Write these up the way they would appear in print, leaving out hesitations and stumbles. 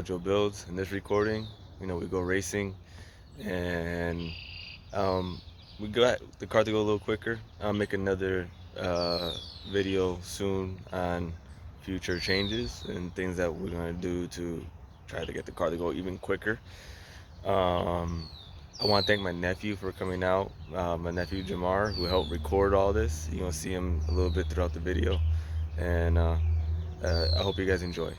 Bro Joe Builds. In this recording, we go racing, and we got the car to go a little quicker. I'll make another video soon on future changes and things that we're gonna do to try to get the car to go even quicker. I want to thank my nephew for coming out, my nephew Jamar, who helped record all this. You're gonna see him a little bit throughout the video, and I hope you guys enjoy.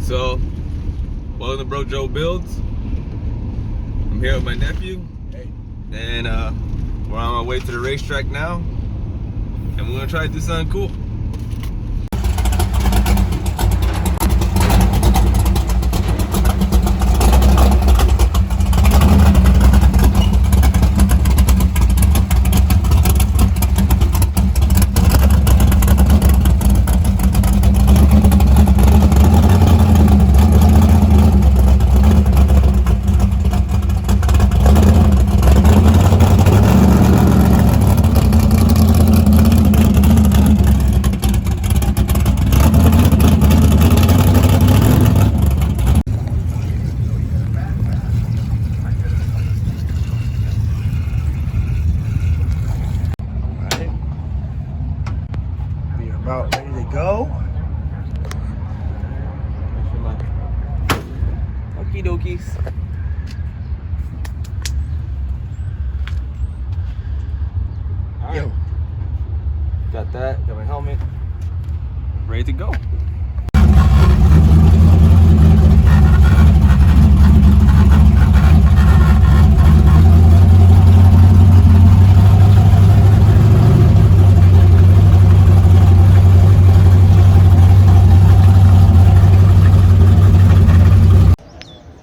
So, welcome to Bro Joe Builds. I'm here with my nephew, and we're on our way to the racetrack now, and we're gonna try to do something cool. About ready to go. Okie dokies. All right. Yo. Got that. Got my helmet. Ready to go.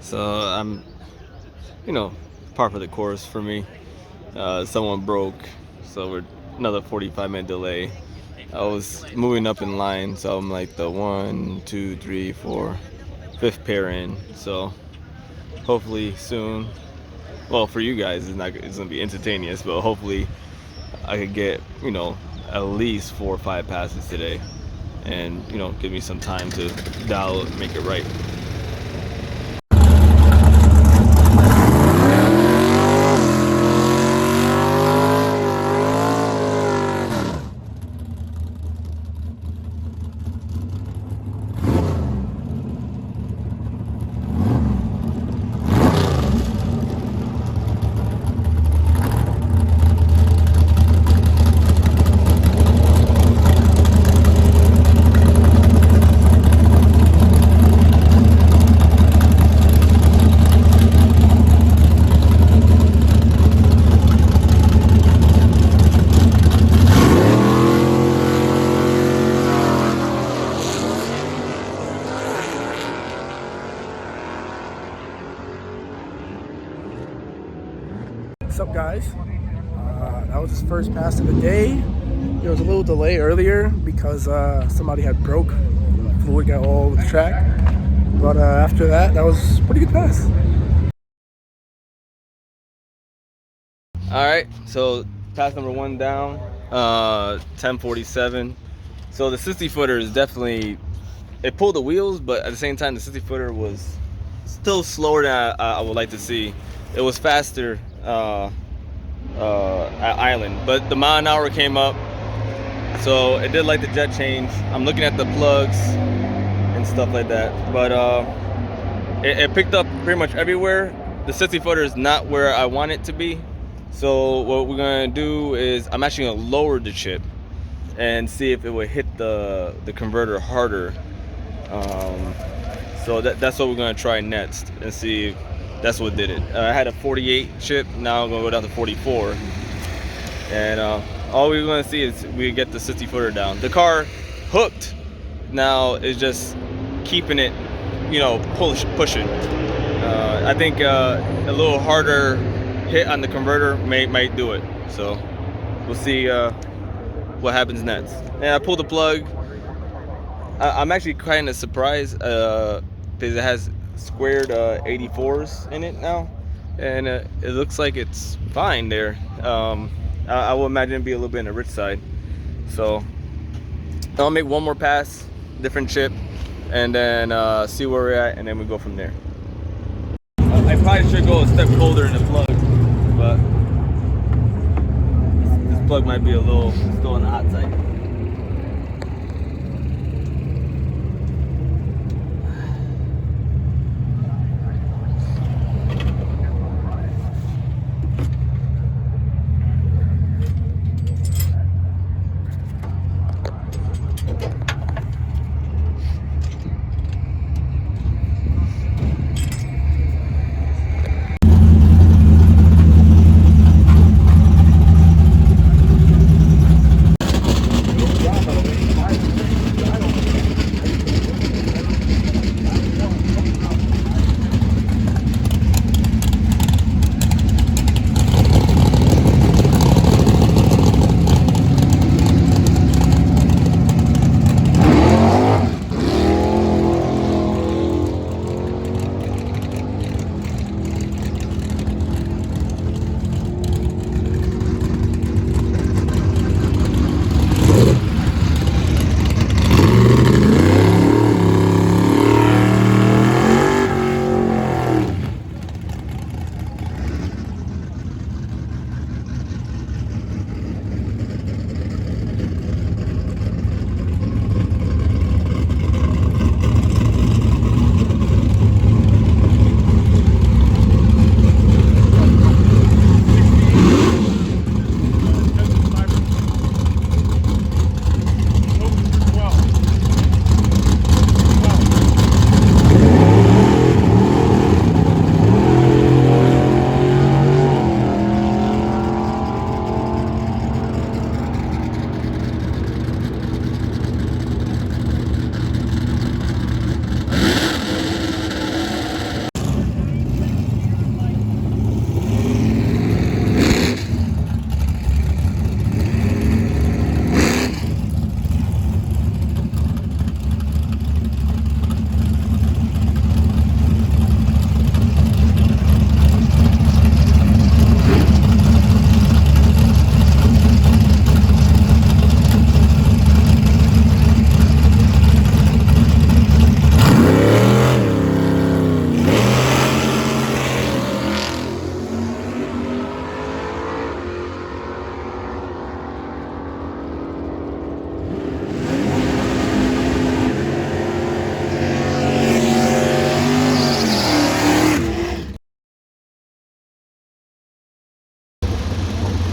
So I'm, par for the course for me. Someone broke, so we're another 45-minute delay. I was moving up in line, so I'm like the 1, 2, 3, 4, 5th pair in. So hopefully soon. Well, for you guys, it's gonna be instantaneous, but hopefully I could get at least 4 or 5 passes today, and give me some time to dial it, make it right. What's up, guys? That was his first pass of the day. There was a little delay earlier because somebody had broke. Fluid got all over the track. But after that was a pretty good pass. All right, so pass number 1 down, 10:47. So the 60-footer is definitely, it pulled the wheels, but at the same time the 60-footer was still slower than I would like to see. It was faster at Island, but the mile an hour came up, so it did like the jet change. I'm looking at the plugs and stuff like that, but it picked up pretty much everywhere. The 60-footer is not where I want it to be, so what we're gonna do is I'm actually gonna lower the chip and see if it would hit the converter harder. So that's what we're gonna try next and see if that's what did it. I had a 48 chip, now I'm gonna go down to 44, and all we're gonna see is we get the 60-footer down. The car hooked, now it's just keeping it, pushing. I think a little harder hit on the converter might do it. So we'll see what happens next. And I pulled the plug. I'm actually kind of surprised because it has squared 84s in it now, and it looks like it's fine there. I would imagine it'd be a little bit in the rich side. So I'll make one more pass, different chip, and then see where we're at, and then we go from there. I probably should go a step colder in the plug, but this plug might be a little still on the hot side.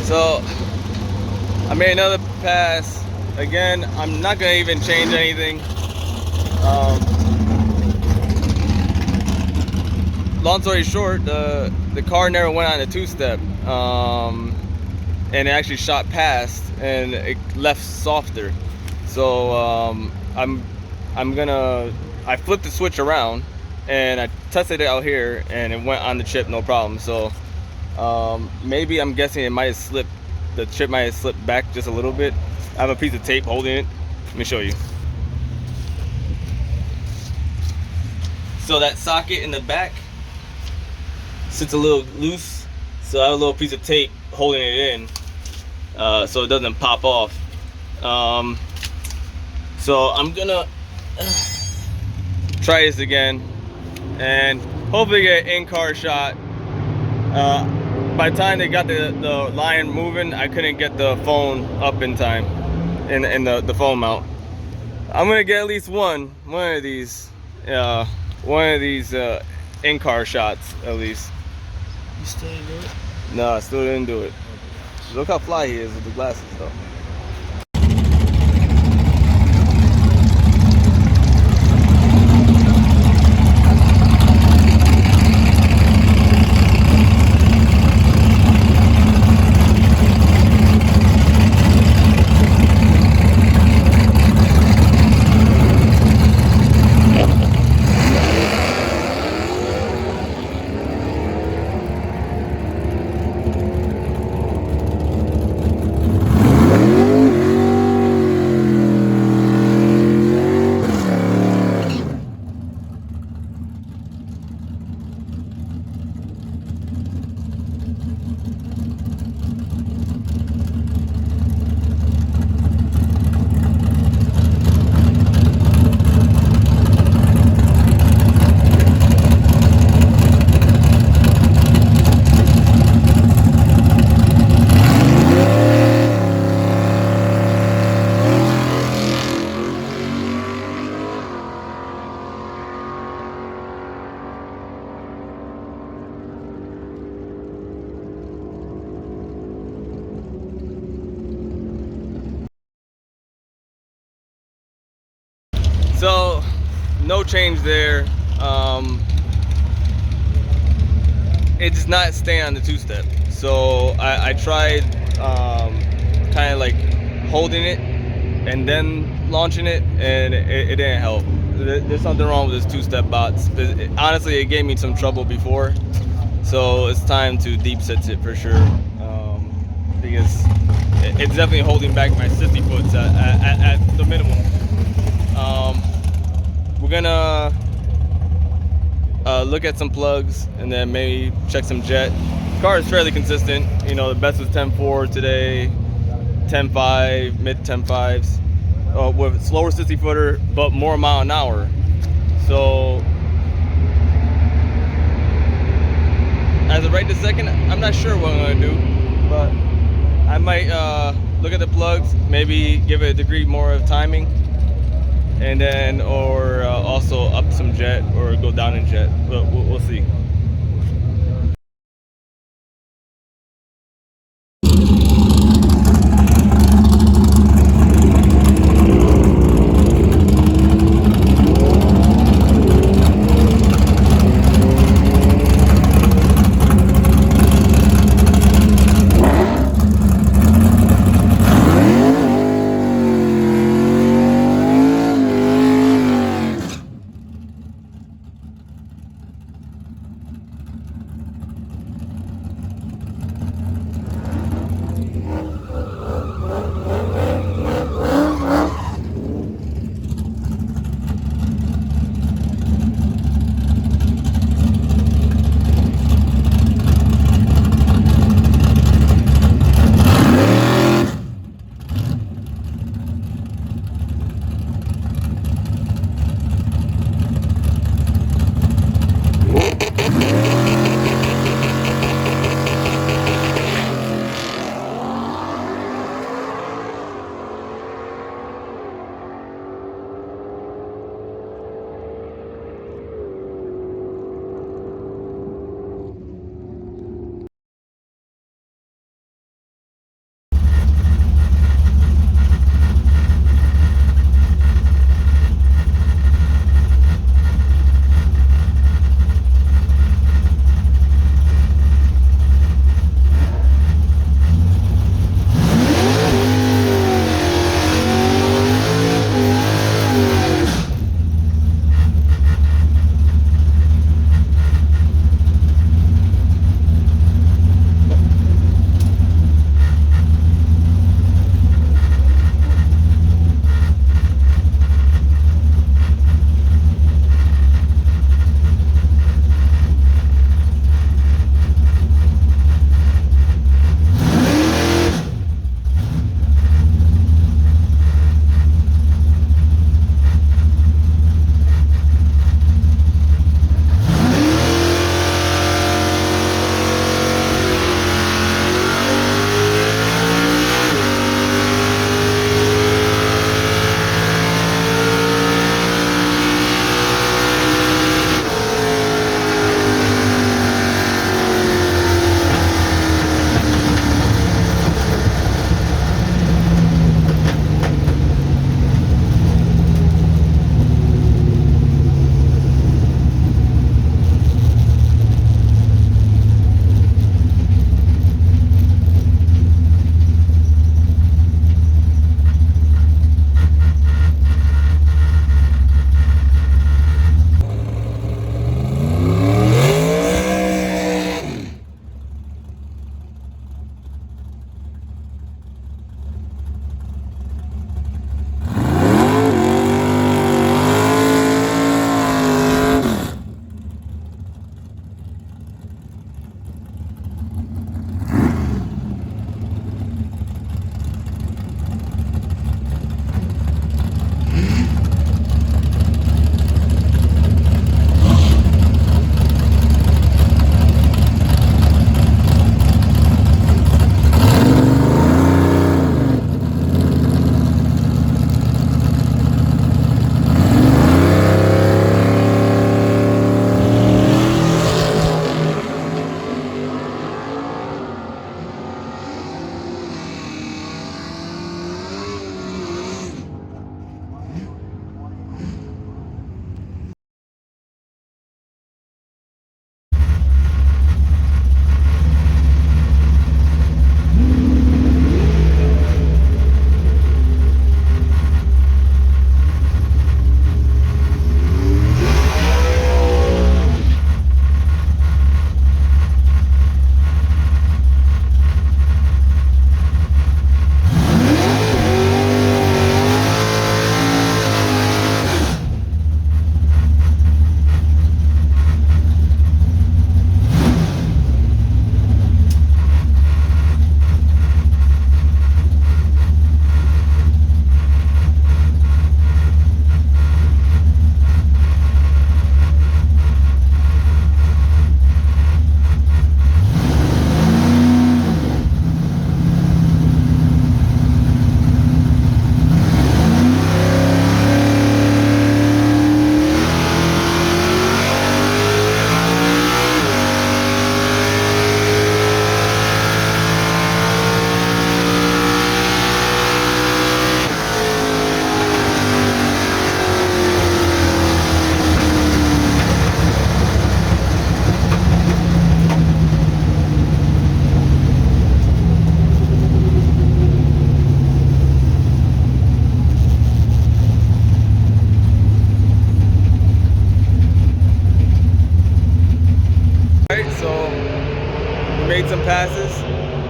So I made another pass. Again, I'm not gonna even change anything. Long story short, the car never went on a two-step, and it actually shot past and it left softer. So I flipped the switch around and I tested it out here and it went on the chip no problem. So maybe I'm guessing it might have slipped, the chip might have slipped back just a little bit. I have a piece of tape holding it. Let me show you. So that socket in the back sits a little loose, so I have a little piece of tape holding it in, so it doesn't pop off. So I'm gonna try this again and hopefully get an in-car shot. By the time they got the line moving, I couldn't get the phone up in time, in the phone mount. I'm gonna get at least one of these in-car shots at least. You still didn't do it? No, I still didn't do it. Look how fly he is with the glasses though. no change there. It does not stay on the two-step. So I tried kind of like holding it and then launching it, and it didn't help. There's something wrong with this two-step bots. Honestly, it gave me some trouble before, so it's time to deep set it for sure, because it's definitely holding back my 60 foots at the minimum. We're gonna look at some plugs and then maybe check some jet. The car is fairly consistent. You know, the best was 10.4 today, 10.5, mid 10.5s, with slower 60 footer, but more mile an hour. So, as of right this second, I'm not sure what I'm gonna do, but I might look at the plugs, maybe give it a degree more of timing, and then or also up some jet or go down in jet. But we'll see.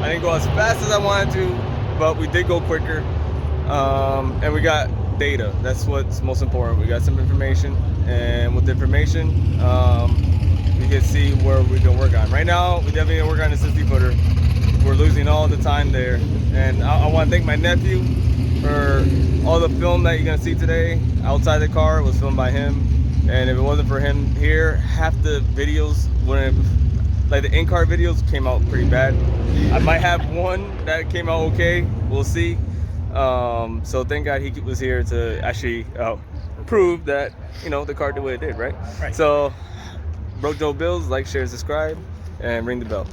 I didn't go as fast as I wanted to, but we did go quicker. And we got data. That's what's most important. We got some information, and with the information, we can see where we can work on. Right now, we definitely need to work on the 60 footer. We're losing all the time there, and I want to thank my nephew for all the film that you're gonna see today outside the car was filmed by him. And if it wasn't for him here, half the videos wouldn't. Like the in-car videos came out pretty bad. I might have one that came out okay. We'll see. So thank God he was here to actually prove that the car did what it did, right? Right. So, Broke Joe Bills, like, share, subscribe, and ring the bell.